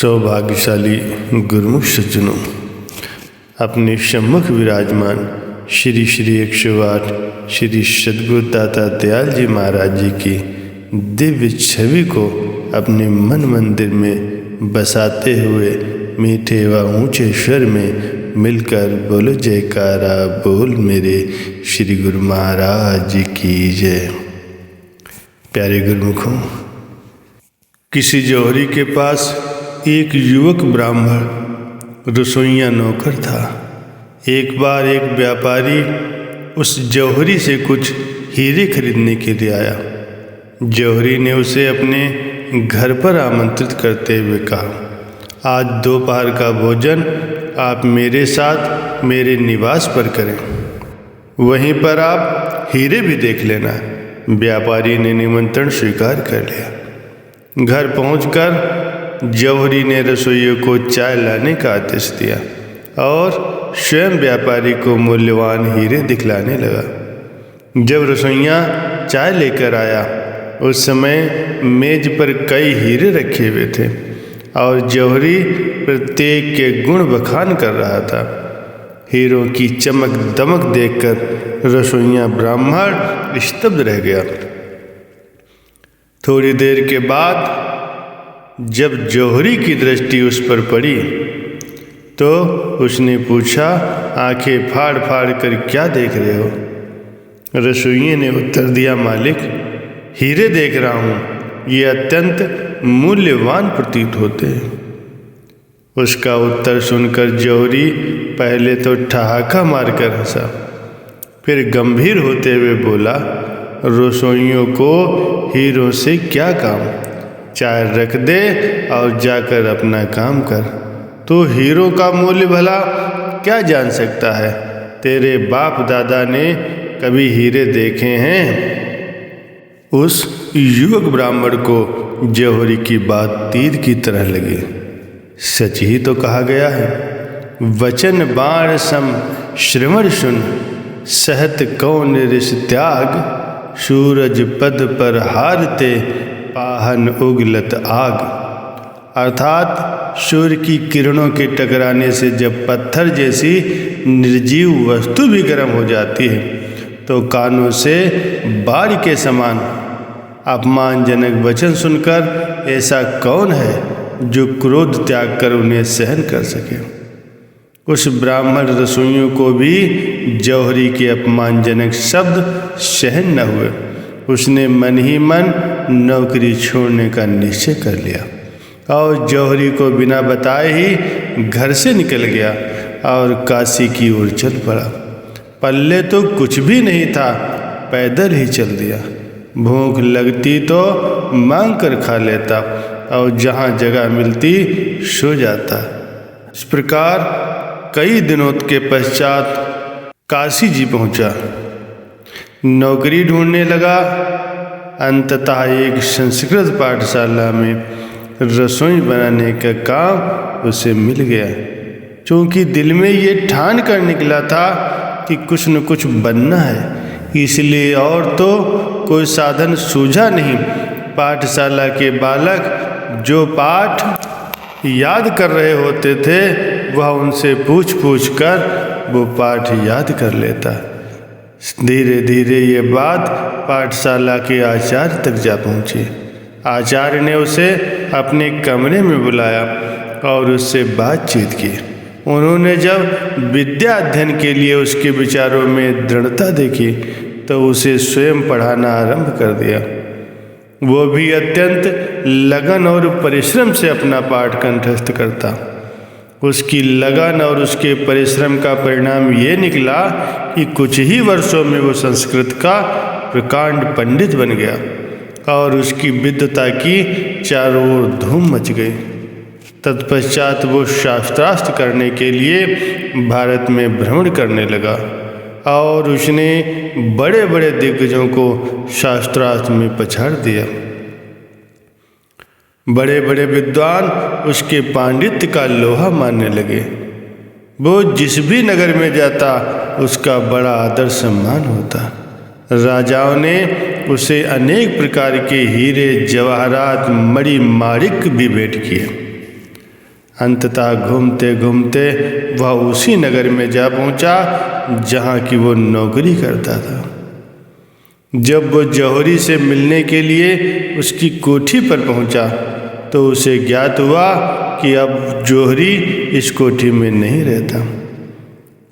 सौभाग्यशाली गुरुमुख सज्जनों, अपने सम्मुख विराजमान श्री श्री 108 श्री सद्गुरुदाता दयाल जी महाराज जी की दिव्य छवि को अपने मन मंदिर में बसाते हुए मीठे व ऊंचे स्वर में मिलकर बोलो जयकारा बोल मेरे श्री गुरु महाराज जी की जय। प्यारे गुरुमुखों, किसी जौहरी के पास एक युवक ब्राह्मण रसोइया नौकर था। एक बार एक व्यापारी उस जौहरी से कुछ हीरे खरीदने के लिए आया। जौहरी ने उसे अपने घर पर आमंत्रित करते हुए कहा, आज दोपहर का भोजन आप मेरे साथ मेरे निवास पर करें, वहीं पर आप हीरे भी देख लेना। व्यापारी ने निमंत्रण स्वीकार कर लिया। घर पहुंचकर जौहरी ने रसोइयों को चाय लाने का आदेश दिया और स्वयं व्यापारी को मूल्यवान हीरे दिखलाने लगा। जब रसोइया चाय लेकर आया, उस समय मेज पर कई हीरे रखे हुए थे और जौहरी प्रत्येक के गुण बखान कर रहा था। हीरों की चमक दमक देखकर रसोइया ब्राह्मण स्तब्ध रह गया। थोड़ी देर के बाद जब जौहरी की दृष्टि उस पर पड़ी तो उसने पूछा, आंखें फाड़ फाड़ कर क्या देख रहे हो? रसोइये ने उत्तर दिया, मालिक हीरे देख रहा हूँ, ये अत्यंत मूल्यवान प्रतीत होते हैं। उसका उत्तर सुनकर जौहरी पहले तो ठहाका मारकर हंसा, फिर गंभीर होते हुए बोला, रसोइयों को हीरों से क्या काम, चाय रख दे और जाकर अपना काम कर। तो हीरो का मूल्य भला क्या जान सकता है? तेरे बाप दादा ने कभी हीरे देखे हैं? उस युवक ब्राह्मण को जौहरी की बात तीर की तरह लगी। सच ही तो कहा गया है, वचन बाण सम श्रवण सुन, सहत कौन ऋष त्याग, सूरज पद पर हारते पाहन उगलत आग। अर्थात सूर्य की किरणों के टकराने से जब पत्थर जैसी निर्जीव वस्तु भी गर्म हो जाती है तो कानों से बाढ़ के समान अपमानजनक वचन सुनकर ऐसा कौन है जो क्रोध त्याग कर उन्हें सहन कर सके। उस ब्राह्मण रसोइयों को भी जौहरी के अपमानजनक शब्द सहन न हुए। उसने मन ही मन नौकरी छोड़ने का निश्चय कर लिया और जौहरी को बिना बताए ही घर से निकल गया और काशी की ओर चल पड़ा। पल्ले तो कुछ भी नहीं था, पैदल ही चल दिया। भूख लगती तो मांग कर खा लेता और जहाँ जगह मिलती सो जाता। इस प्रकार कई दिनों के पश्चात काशी जी पहुँचा, नौकरी ढूंढने लगा। अंततः एक संस्कृत पाठशाला में रसोई बनाने का काम उसे मिल गया। क्योंकि दिल में ये ठान कर निकला था कि कुछ न कुछ बनना है, इसलिए और तो कोई साधन सूझा नहीं। पाठशाला के बालक जो पाठ याद कर रहे होते थे वह उनसे पूछ पूछ कर वो पाठ याद कर लेता। धीरे धीरे ये बात पाठशाला के आचार्य तक जा पहुँची। आचार्य ने उसे अपने कमरे में बुलाया और उससे बातचीत की। उन्होंने जब विद्या अध्ययन के लिए उसके विचारों में दृढ़ता देखी तो उसे स्वयं पढ़ाना आरंभ कर दिया। वो भी अत्यंत लगन और परिश्रम से अपना पाठ कंठस्थ करता। उसकी लगन और उसके परिश्रम का परिणाम ये निकला कि कुछ ही वर्षों में वो संस्कृत का प्रकांड पंडित बन गया और उसकी विद्वता की चारों ओर धूम मच गई। तत्पश्चात वो शास्त्रार्थ करने के लिए भारत में भ्रमण करने लगा और उसने बड़े बड़े दिग्गजों को शास्त्रार्थ में पछाड़ दिया। बड़े बड़े विद्वान उसके पांडित्य का लोहा मानने लगे। वो जिस भी नगर में जाता उसका बड़ा आदर सम्मान होता। राजाओं ने उसे अनेक प्रकार के हीरे जवाहरात मणि माणिक भी भेंट किए। अंततः घूमते घूमते वह उसी नगर में जा पहुंचा जहाँ की वो नौकरी करता था। जब वो जौहरी से मिलने के लिए उसकी कोठी पर पहुंचा तो उसे ज्ञात हुआ कि अब जौहरी इस कोठी में नहीं रहता।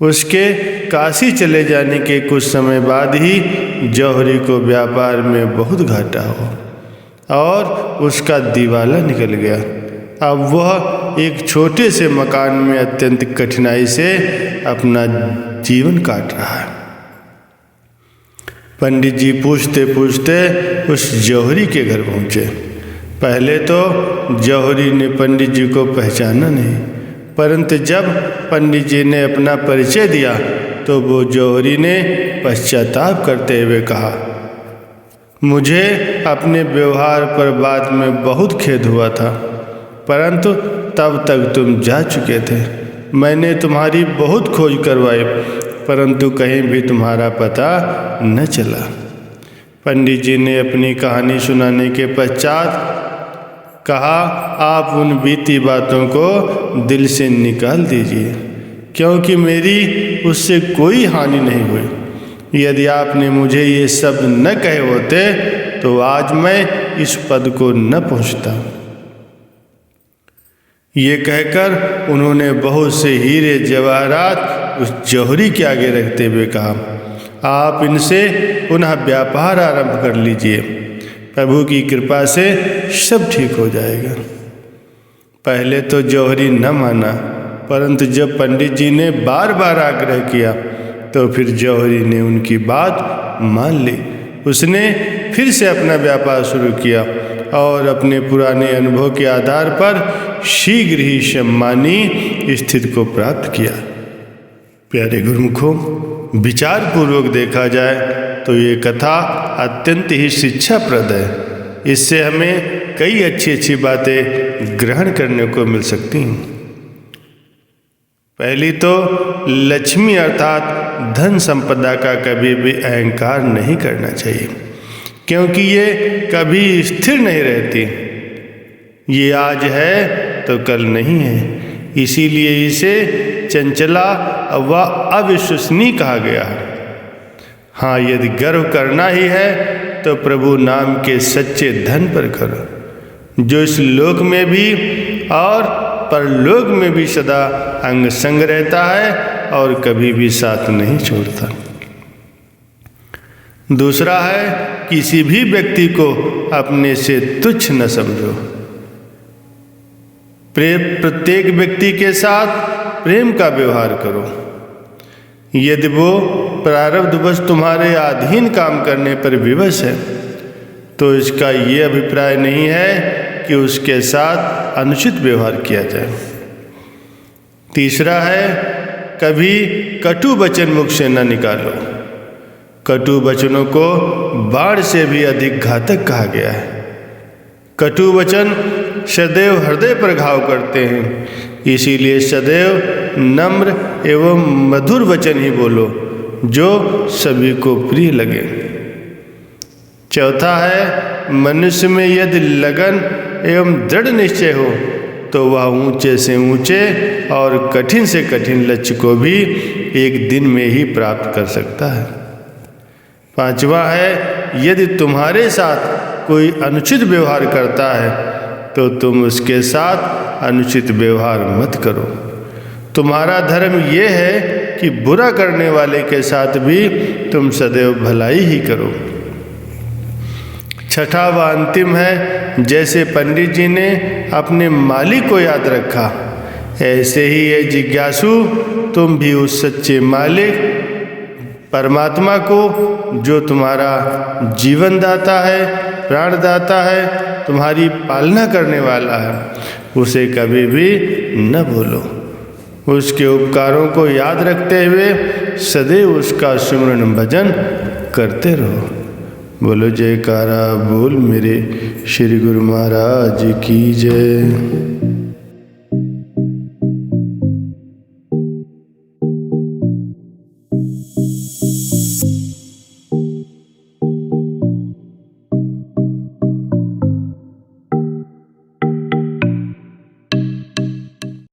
उसके काशी चले जाने के कुछ समय बाद ही जौहरी को व्यापार में बहुत घाटा हुआ और उसका दिवाला निकल गया। अब वह एक छोटे से मकान में अत्यंत कठिनाई से अपना जीवन काट रहा है। पंडित जी पूछते पूछते उस जौहरी के घर पहुँचे। पहले तो जौहरी ने पंडित जी को पहचाना नहीं, परंतु जब पंडित जी ने अपना परिचय दिया तो वो जौहरी ने पश्चाताप करते हुए कहा, मुझे अपने व्यवहार पर बाद में बहुत खेद हुआ था, परंतु तब तक तुम जा चुके थे। मैंने तुम्हारी बहुत खोज करवाई, परंतु कहीं भी तुम्हारा पता न चला। पंडित जी ने अपनी कहानी सुनाने के पश्चात कहा, आप उन बीती बातों को दिल से निकाल दीजिए, क्योंकि मेरी उससे कोई हानि नहीं हुई। यदि आपने मुझे ये शब्द न कहे होते तो आज मैं इस पद को न पहुँचता। ये कहकर उन्होंने बहुत से हीरे जवाहरात उस जौहरी के आगे रखते हुए कहा, आप इनसे पुनः व्यापार आरंभ कर लीजिए, प्रभु की कृपा से सब ठीक हो जाएगा। पहले तो जौहरी न माना, परंतु जब पंडित जी ने बार बार आग्रह किया तो फिर जौहरी ने उनकी बात मान ली। उसने फिर से अपना व्यापार शुरू किया और अपने पुराने अनुभव के आधार पर शीघ्र ही सम्मानी स्थिति को प्राप्त किया। प्यारे गुरुमुखों, विचार पूर्वक देखा जाए तो ये कथा अत्यंत ही शिक्षाप्रद है। इससे हमें कई अच्छी अच्छी बातें ग्रहण करने को मिल सकती हैं। पहली तो लक्ष्मी अर्थात धन संपदा का कभी भी अहंकार नहीं करना चाहिए, क्योंकि ये कभी स्थिर नहीं रहती। ये आज है तो कल नहीं है, इसीलिए इसे चंचला व अविश्वसनीय कहा गया है। हाँ, यदि गर्व करना ही है तो प्रभु नाम के सच्चे धन पर करो, जो इस लोक में भी और परलोक में भी सदा अंग संग रहता है और कभी भी साथ नहीं छोड़ता। दूसरा है, किसी भी व्यक्ति को अपने से तुच्छ न समझो। प्रत्येक व्यक्ति के साथ प्रेम का व्यवहार करो। यदि वो प्रारब्धवश तुम्हारे अधीन काम करने पर विवश है तो इसका ये अभिप्राय नहीं है कि उसके साथ अनुचित व्यवहार किया जाए। तीसरा है, कभी कटु वचन मुख से न निकालो। कटु वचनों को बाढ़ से भी अधिक घातक कहा गया है। कटु वचन सदैव हृदय पर घाव करते हैं, इसीलिए सदैव नम्र एवं मधुर वचन ही बोलो जो सभी को प्रिय लगे। चौथा है, मनुष्य में यदि लगन एवं दृढ़ निश्चय हो तो वह ऊंचे से ऊंचे और कठिन से कठिन लक्ष्य को भी एक दिन में ही प्राप्त कर सकता है। पांचवा है, यदि तुम्हारे साथ कोई अनुचित व्यवहार करता है तो तुम उसके साथ अनुचित व्यवहार मत करो। तुम्हारा धर्म ये है कि बुरा करने वाले के साथ भी तुम सदैव भलाई ही करो। छठा व अंतिम है, जैसे पंडित जी ने अपने मालिक को याद रखा, ऐसे ही ये जिज्ञासु तुम भी उस सच्चे मालिक परमात्मा को, जो तुम्हारा जीवन दाता है, प्राणदाता है, तुम्हारी पालना करने वाला है, उसे कभी भी न भूलो। उसके उपकारों को याद रखते हुए सदैव उसका सुमरन भजन करते रहो। बोलो जयकारा बोल मेरे श्री गुरु महाराज की जय।